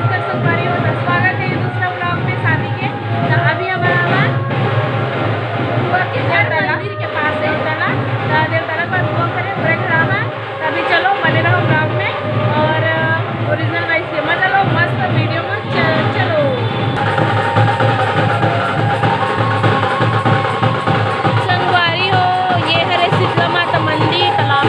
नमस्कार संगवारी हो, तो स्वागत है दूसरा ब्लॉग में शादी के। तो अभी हमारा मंदिर के पास है देवताला पर हुआ करे बैठ रहा है। तभी चलो बने रहो ब्लॉग में और ओरिजिनल वाइस के मजा लो, मस्त वीडियो में चलो। संगवारी हो, ये है शीतला माता मंदिर तालाब।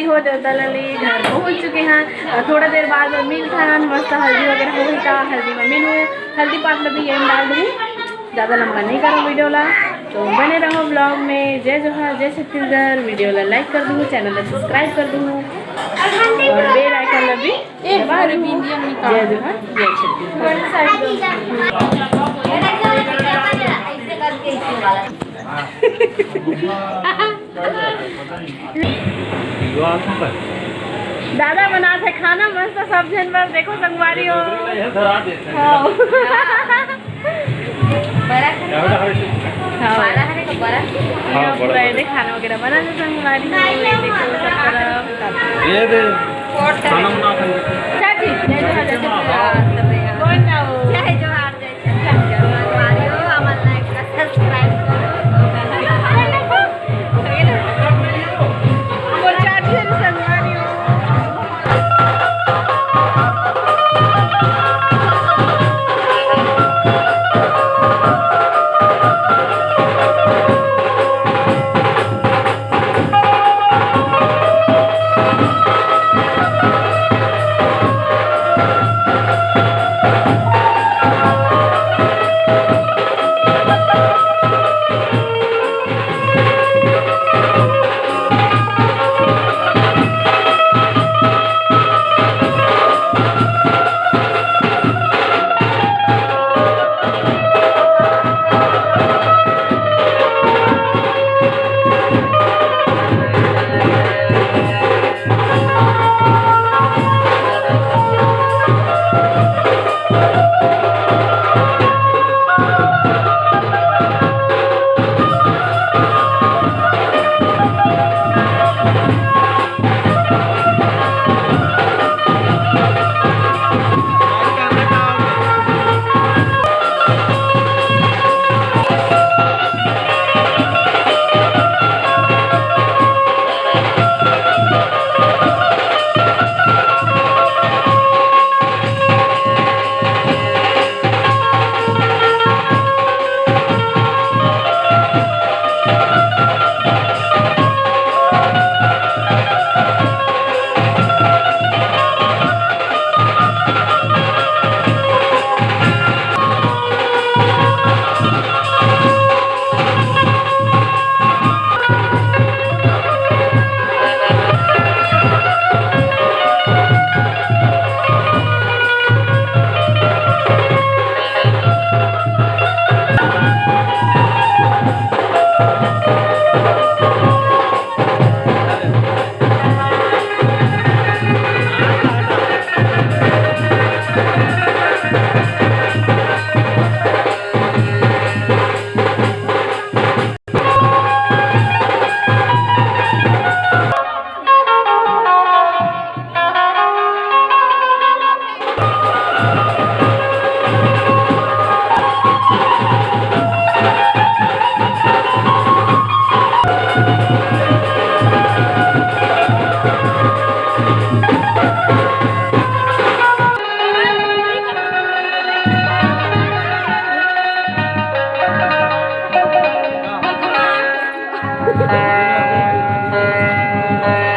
हो देवताली घर पहुँच चुके हैं। थोड़ा देर बाद मिल खान मस्त हल्दी वगैरह हो गई था। हल्दी में मीनू हल्दी पाक भी यही डाल दूँ, ज़्यादा लंबा नहीं करो वीडियो ला। तो बने रहो ब्लॉग में। जय जोहार, जय छत्तीसगढ़। वीडियो ला लाइक कर दूँ, चैनल ला सब्सक्राइब कर दूँ और बेल आइकन ला भी जय जोहार, जय छत्तीसगढ़। दादा बनाते है खाना मस्त सब जनवर। देखो संगवारी हो खाना वगैरह बना दे संगवारी। देखो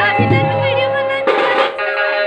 अभी तक तो वीडियो बना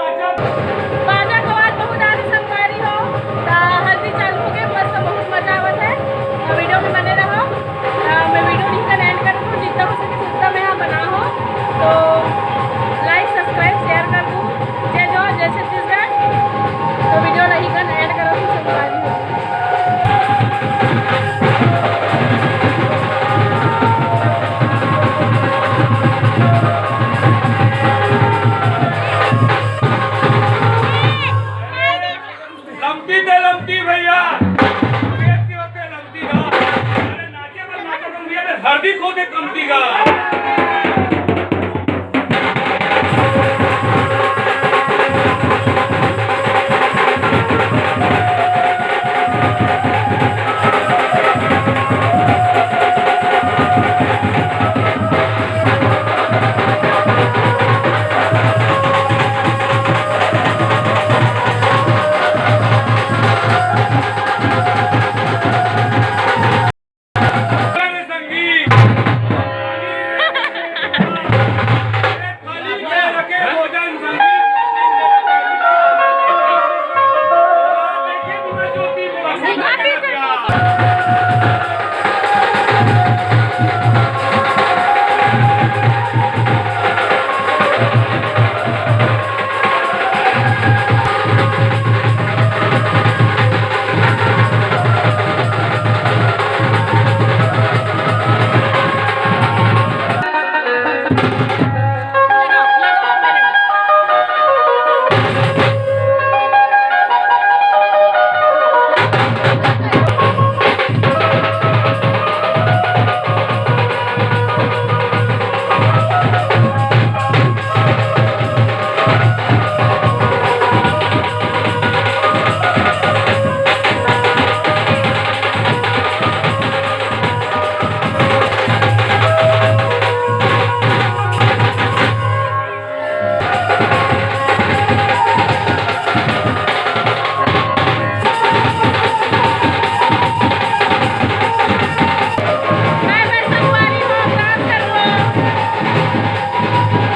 बाजा के बाद बहुत आदमी संगवारी हो हल्दी चालू हो गए मस्त बहुत मजा आवत है वीडियो में बने रहो मैं वीडियो नहीं कर एंड कर दूँ जितना हो सके उतना मैं यहाँ बना हो तो लाइक सब्सक्राइब शेयर कर दूँ जय जो जय छत्तीसगढ़ तो वीडियो नहीं कर एंड करो तो संगवारी हो लमती ते लमती भैया पेट के होते लमती गा अरे नाचे पर नाचे तुम ये हरदी खोदे कमती गा